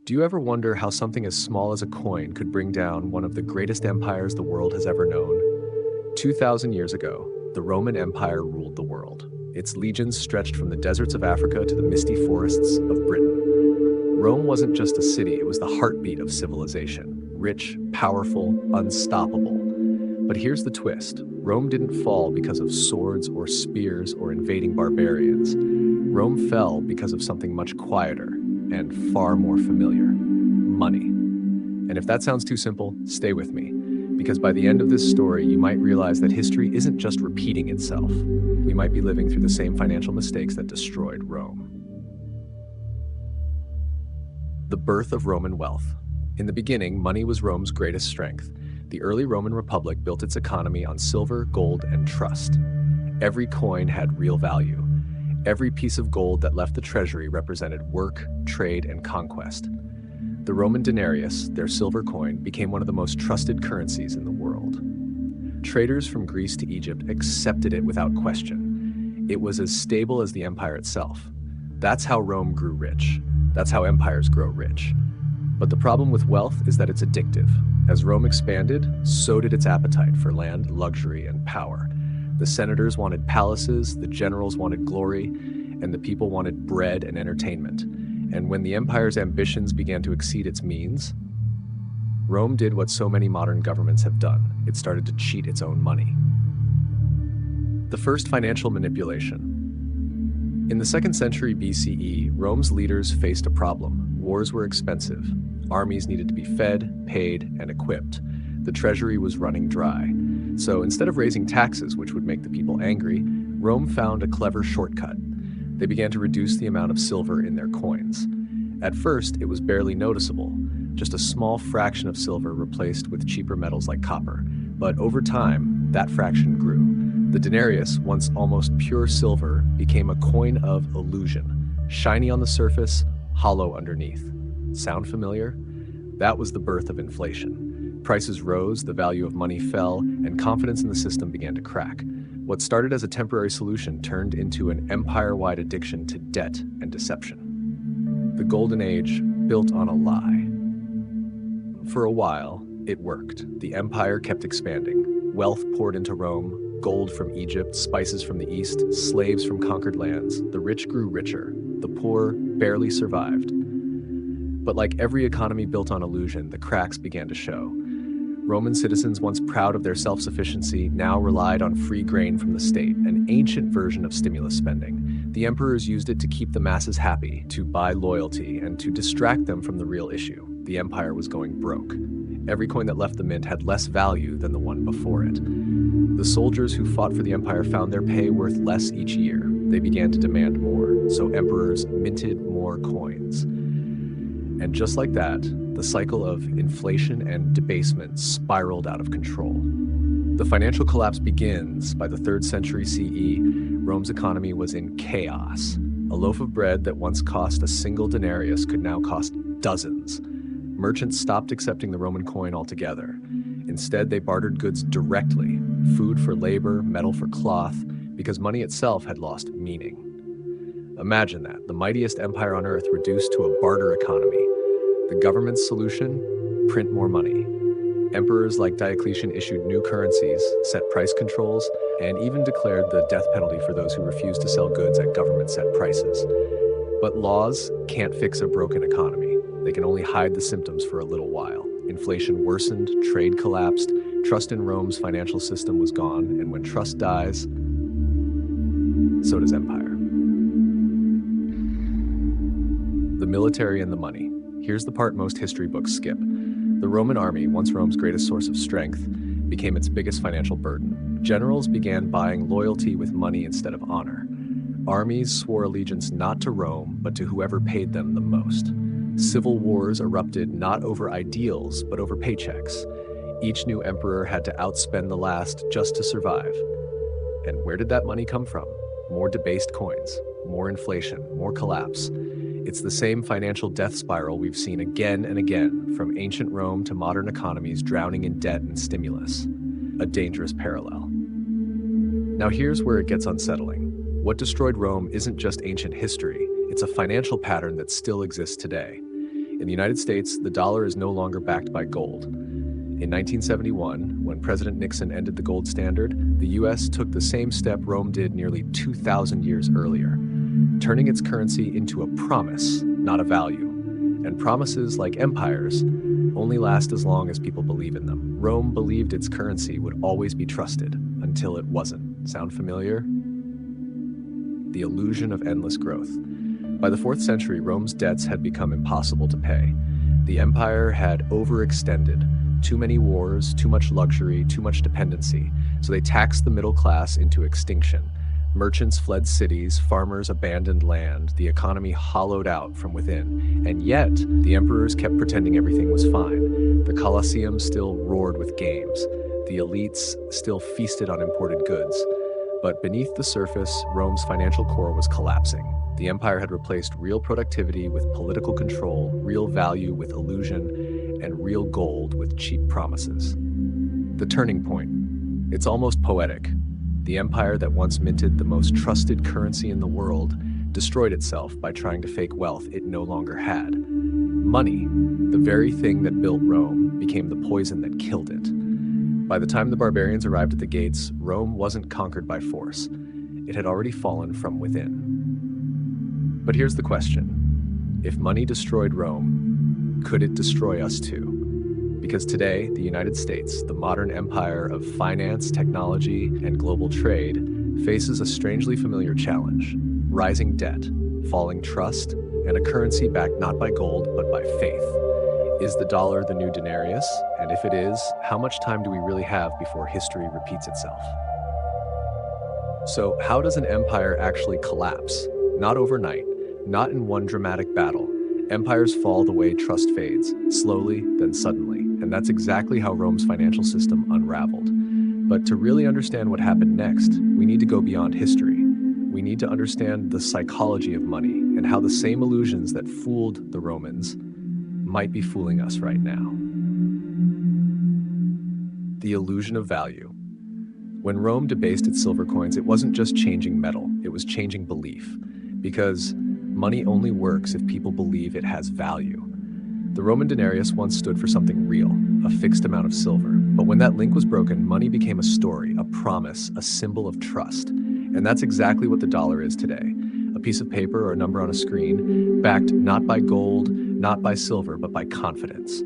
Do you ever wonder how something as small as a coin could bring down one of the greatest empires the world has ever known? 2,000 years ago, the Roman Empire ruled the world. Its legions stretched from the deserts of Africa to the misty forests of Britain. Rome wasn't just a city, it was the heartbeat of civilization. Rich, powerful, unstoppable. But here's the twist. Rome didn't fall because of swords or spears or invading barbarians. Rome fell because of something much quieter and far more familiar: money. And if that sounds too simple, stay with me, because by the end of this story, you might realize that history isn't just repeating itself. We might be living through the same financial mistakes that destroyed Rome. The birth of Roman wealth. In the beginning, money was Rome's greatest strength. The early Roman Republic built its economy on silver, gold, and trust. Every coin had real value. Every piece of gold that left the treasury represented work, trade, and conquest. The Roman denarius, their silver coin, became one of the most trusted currencies in the world. Traders from Greece to Egypt accepted it without question. It was as stable as the empire itself. That's how Rome grew rich. That's how empires grow rich. But the problem with wealth is that it's addictive. As Rome expanded, so did its appetite for land, luxury, and power. The senators wanted palaces, the generals wanted glory, and the people wanted bread and entertainment. And when the empire's ambitions began to exceed its means, Rome did what so many modern governments have done. It started to cheat its own money. The first financial manipulation. In the 2nd century BCE, Rome's leaders faced a problem. Wars were expensive. Armies needed to be fed, paid, and equipped. The treasury was running dry. So instead of raising taxes, which would make the people angry, Rome found a clever shortcut. They began to reduce the amount of silver in their coins. At first, it was barely noticeable, just a small fraction of silver replaced with cheaper metals like copper. But over time, that fraction grew. The denarius, once almost pure silver, became a coin of illusion, shiny on the surface, hollow underneath. Sound familiar? That was the birth of inflation. Prices rose, the value of money fell, and confidence in the system began to crack. What started as a temporary solution turned into an empire-wide addiction to debt and deception. The Golden Age built on a lie. For a while, it worked. The empire kept expanding. Wealth poured into Rome, gold from Egypt, spices from the east, slaves from conquered lands. The rich grew richer. The poor barely survived. But like every economy built on illusion, the cracks began to show. Roman citizens, once proud of their self-sufficiency, now relied on free grain from the state, an ancient version of stimulus spending. The emperors used it to keep the masses happy, to buy loyalty, and to distract them from the real issue. The empire was going broke. Every coin that left the mint had less value than the one before it. The soldiers who fought for the empire found their pay worth less each year. They began to demand more, so emperors minted more coins. And just like that, the cycle of inflation and debasement spiraled out of control. The financial collapse begins by the 3rd century CE. Rome's economy was in chaos. A loaf of bread that once cost a single denarius could now cost dozens. Merchants stopped accepting the Roman coin altogether. Instead, they bartered goods directly, food for labor, metal for cloth, because money itself had lost meaning. Imagine that, the mightiest empire on earth reduced to a barter economy. The government's solution? Print more money. Emperors like Diocletian issued new currencies, set price controls, and even declared the death penalty for those who refused to sell goods at government-set prices. But laws can't fix a broken economy. They can only hide the symptoms for a little while. Inflation worsened, trade collapsed, trust in Rome's financial system was gone, and when trust dies, so does empire. The military and the money. Here's the part most history books skip. The Roman army, once Rome's greatest source of strength, became its biggest financial burden. Generals began buying loyalty with money instead of honor. Armies swore allegiance not to Rome, but to whoever paid them the most. Civil wars erupted not over ideals, but over paychecks. Each new emperor had to outspend the last just to survive. And where did that money come from? More debased coins, more inflation, more collapse. It's the same financial death spiral we've seen again and again, from ancient Rome to modern economies drowning in debt and stimulus. A dangerous parallel. Now here's where it gets unsettling. What destroyed Rome isn't just ancient history, it's a financial pattern that still exists today. In the United States, the dollar is no longer backed by gold. In 1971, when President Nixon ended the gold standard, the U.S. took the same step Rome did nearly 2,000 years earlier, turning its currency into a promise, not a value. And promises, like empires, only last as long as people believe in them. Rome believed its currency would always be trusted, until it wasn't. Sound familiar? The illusion of endless growth. By the 4th century, Rome's debts had become impossible to pay. The empire had overextended. Too many wars, too much luxury, too much dependency. So they taxed the middle class into extinction. Merchants fled cities, farmers abandoned land, the economy hollowed out from within. And yet, the emperors kept pretending everything was fine. The Colosseum still roared with games. The elites still feasted on imported goods. But beneath the surface, Rome's financial core was collapsing. The empire had replaced real productivity with political control, real value with illusion, and real gold with cheap promises. The turning point. It's almost poetic. The empire that once minted the most trusted currency in the world destroyed itself by trying to fake wealth it no longer had. Money, the very thing that built Rome, became the poison that killed it. By the time the barbarians arrived at the gates, Rome wasn't conquered by force. It had already fallen from within. But here's the question. If money destroyed Rome, could it destroy us too? Because today, the United States, the modern empire of finance, technology, and global trade, faces a strangely familiar challenge: rising debt, falling trust, and a currency backed not by gold, but by faith. Is the dollar the new denarius? And if it is, how much time do we really have before history repeats itself? So, how does an empire actually collapse? Not overnight, not in one dramatic battle. Empires fall the way trust fades, slowly, then suddenly. And that's exactly how Rome's financial system unraveled. But to really understand what happened next, we need to go beyond history. We need to understand the psychology of money and how the same illusions that fooled the Romans might be fooling us right now. The illusion of value. When Rome debased its silver coins, it wasn't just changing metal, it was changing belief. Because money only works if people believe it has value. The Roman denarius once stood for something real, a fixed amount of silver. But when that link was broken, money became a story, a promise, a symbol of trust. And that's exactly what the dollar is today. A piece of paper or a number on a screen, backed not by gold, not by silver, but by confidence.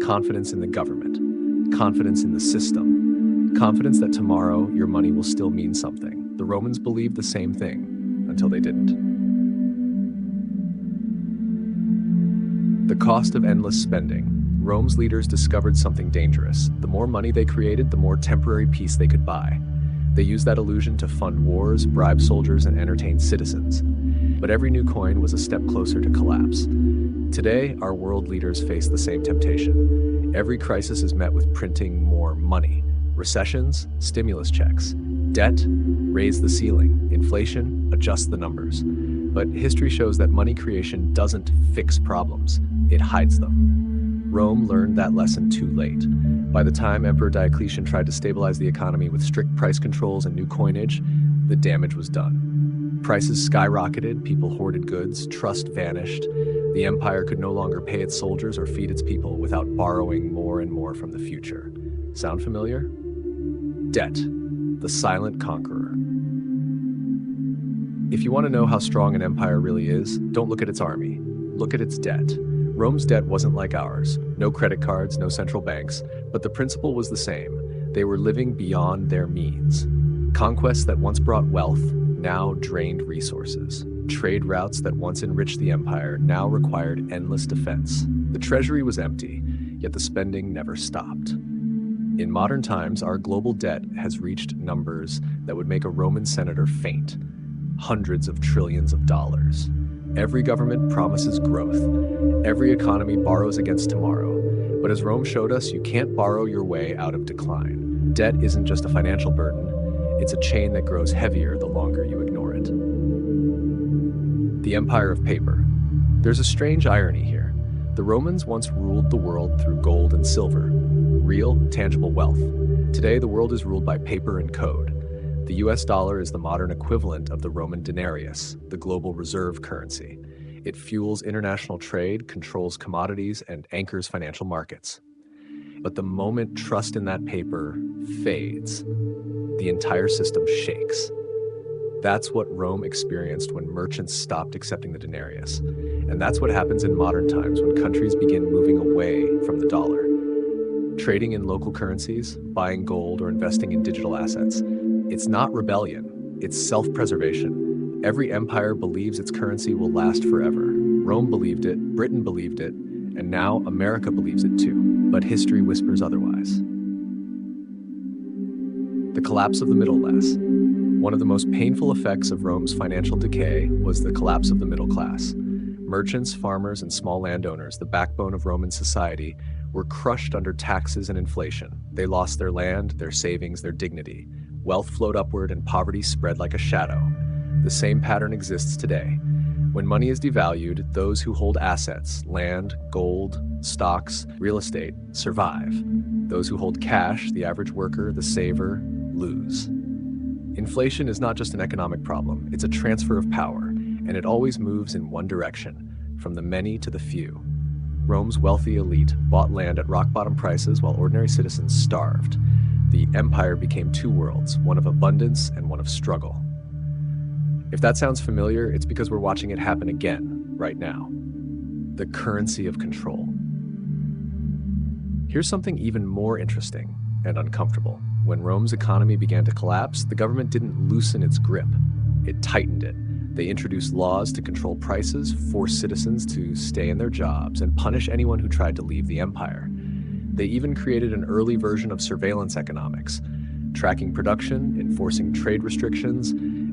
Confidence in the government. Confidence in the system. Confidence that tomorrow your money will still mean something. The Romans believed the same thing until they didn't. The cost of endless spending. Rome's leaders discovered something dangerous. The more money they created, the more temporary peace they could buy. They used that illusion to fund wars, bribe soldiers, and entertain citizens. But every new coin was a step closer to collapse. Today, our world leaders face the same temptation. Every crisis is met with printing more money. Recessions, stimulus checks. Debt, raise the ceiling. Inflation, adjust the numbers. But history shows that money creation doesn't fix problems, it hides them. Rome learned that lesson too late. By the time Emperor Diocletian tried to stabilize the economy with strict price controls and new coinage, the damage was done. Prices skyrocketed, people hoarded goods, trust vanished. The empire could no longer pay its soldiers or feed its people without borrowing more and more from the future. Sound familiar? Debt, the silent conqueror. If you want to know how strong an empire really is, don't look at its army. Look at its debt. Rome's debt wasn't like ours. No credit cards, no central banks, but the principle was the same. They were living beyond their means. Conquests that once brought wealth now drained resources. Trade routes that once enriched the empire now required endless defense. The treasury was empty, yet the spending never stopped. In modern times, our global debt has reached numbers that would make a Roman senator faint. Hundreds of trillions of dollars. Every government promises growth. Every economy borrows against tomorrow. But as Rome showed us, you can't borrow your way out of decline. Debt isn't just a financial burden, it's a chain that grows heavier the longer you ignore it. The empire of paper. There's a strange irony here. The Romans once ruled the world through gold and silver, real, tangible wealth. Today, the world is ruled by paper and code. The US dollar is the modern equivalent of the Roman denarius, the global reserve currency. It fuels international trade, controls commodities, and anchors financial markets. But the moment trust in that paper fades, the entire system shakes. That's what Rome experienced when merchants stopped accepting the denarius. And that's what happens in modern times when countries begin moving away from the dollar. Trading in local currencies, buying gold, or investing in digital assets. It's not rebellion, it's self-preservation. Every empire believes its currency will last forever. Rome believed it, Britain believed it, and now America believes it too. But history whispers otherwise. The collapse of the middle class. One of the most painful effects of Rome's financial decay was the collapse of the middle class. Merchants, farmers, and small landowners, the backbone of Roman society, were crushed under taxes and inflation. They lost their land, their savings, their dignity. Wealth flowed upward and poverty spread like a shadow. The same pattern exists today. When money is devalued, those who hold assets, land, gold, stocks, real estate, survive. Those who hold cash, the average worker, the saver, lose. Inflation is not just an economic problem, it's a transfer of power, and it always moves in one direction, from the many to the few. Rome's wealthy elite bought land at rock-bottom prices while ordinary citizens starved. The empire became two worlds, one of abundance and one of struggle. If that sounds familiar, it's because we're watching it happen again, right now. The currency of control. Here's something even more interesting and uncomfortable. When Rome's economy began to collapse, the government didn't loosen its grip. It tightened it. They introduced laws to control prices, force citizens to stay in their jobs, and punish anyone who tried to leave the empire. They even created an early version of surveillance economics, tracking production, enforcing trade restrictions,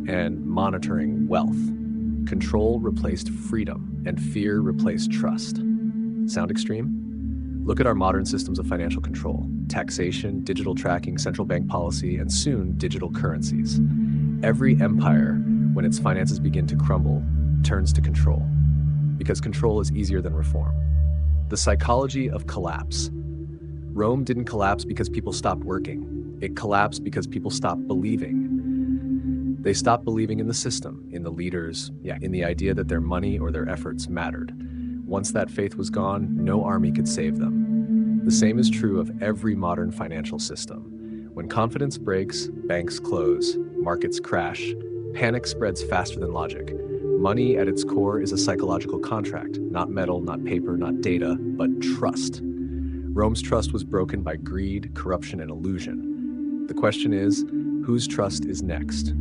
and monitoring wealth. Control replaced freedom, and fear replaced trust. Sound extreme? Look at our modern systems of financial control: taxation, digital tracking, central bank policy, and soon digital currencies. Every empire, when its finances begin to crumble, turns to control, because control is easier than reform. The psychology of collapse. Rome didn't collapse because people stopped working. It collapsed because people stopped believing. They stopped believing in the system, in the leaders, in the idea that their money or their efforts mattered. Once that faith was gone, no army could save them. The same is true of every modern financial system. When confidence breaks, banks close, markets crash, panic spreads faster than logic. Money at its core is a psychological contract, not metal, not paper, not data, but trust. Rome's trust was broken by greed, corruption, and illusion. The question is, whose trust is next?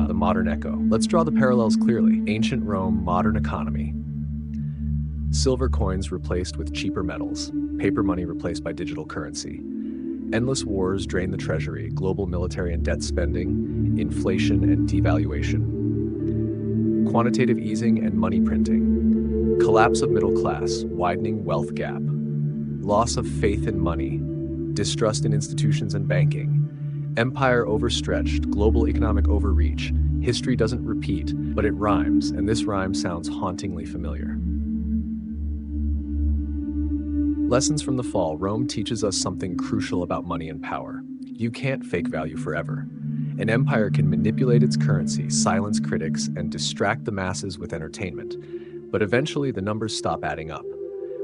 The modern echo. Let's draw the parallels clearly. Ancient Rome, modern economy. Silver coins replaced with cheaper metals. Paper money replaced by digital currency. Endless wars drain the treasury, global military and debt spending, inflation and devaluation. Quantitative easing and money printing. Collapse of middle class, widening wealth gap. Loss of faith in money. Distrust in institutions and banking. Empire overstretched, global economic overreach. History doesn't repeat, but it rhymes, and this rhyme sounds hauntingly familiar. Lessons from the fall. Rome teaches us something crucial about money and power. You can't fake value forever. An empire can manipulate its currency, silence critics, and distract the masses with entertainment. But eventually the numbers stop adding up.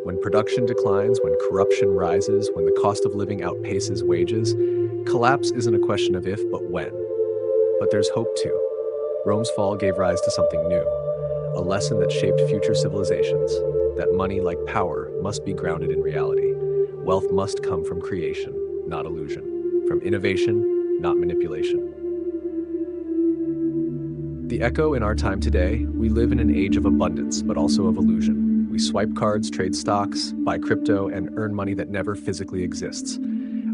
When production declines, when corruption rises, when the cost of living outpaces wages, collapse isn't a question of if, but when. But there's hope too. Rome's fall gave rise to something new, a lesson that shaped future civilizations, that money, like power, must be grounded in reality. Wealth must come from creation, not illusion, from innovation, not manipulation. The echo in our time today, we live in an age of abundance, but also of illusion. We swipe cards, trade stocks, buy crypto, and earn money that never physically exists.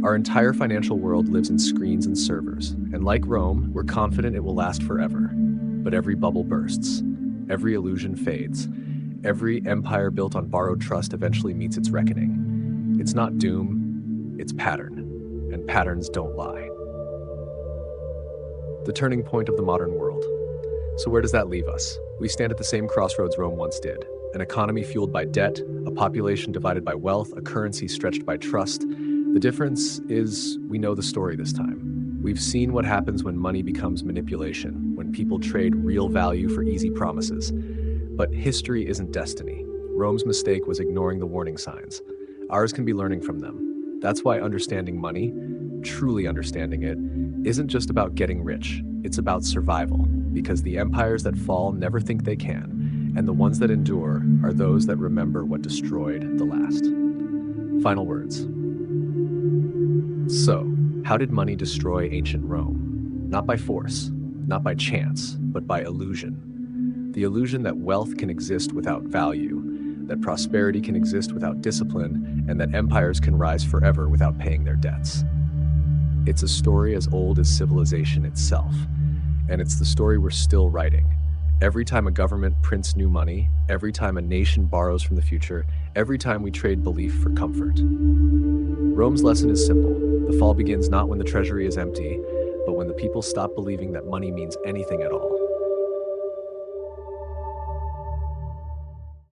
Our entire financial world lives in screens and servers, and like Rome, we're confident it will last forever. But every bubble bursts, every illusion fades, every empire built on borrowed trust eventually meets its reckoning. It's not doom, it's pattern, and patterns don't lie. The turning point of the modern world. So where does that leave us? We stand at the same crossroads Rome once did. An economy fueled by debt, a population divided by wealth, a currency stretched by trust. The difference is we know the story this time. We've seen what happens when money becomes manipulation, when people trade real value for easy promises. But history isn't destiny. Rome's mistake was ignoring the warning signs. Ours can be learning from them. That's why understanding money, truly understanding it, isn't just about getting rich. It's about survival, because the empires that fall never think they can, and the ones that endure are those that remember what destroyed the last. Final words. So, how did money destroy ancient Rome? Not by force, not by chance, but by illusion. The illusion that wealth can exist without value, that prosperity can exist without discipline, and that empires can rise forever without paying their debts. It's a story as old as civilization itself, and it's the story we're still writing. Every time a government prints new money, every time a nation borrows from the future, every time we trade belief for comfort. Rome's lesson is simple. The fall begins not when the treasury is empty, but when the people stop believing that money means anything at all.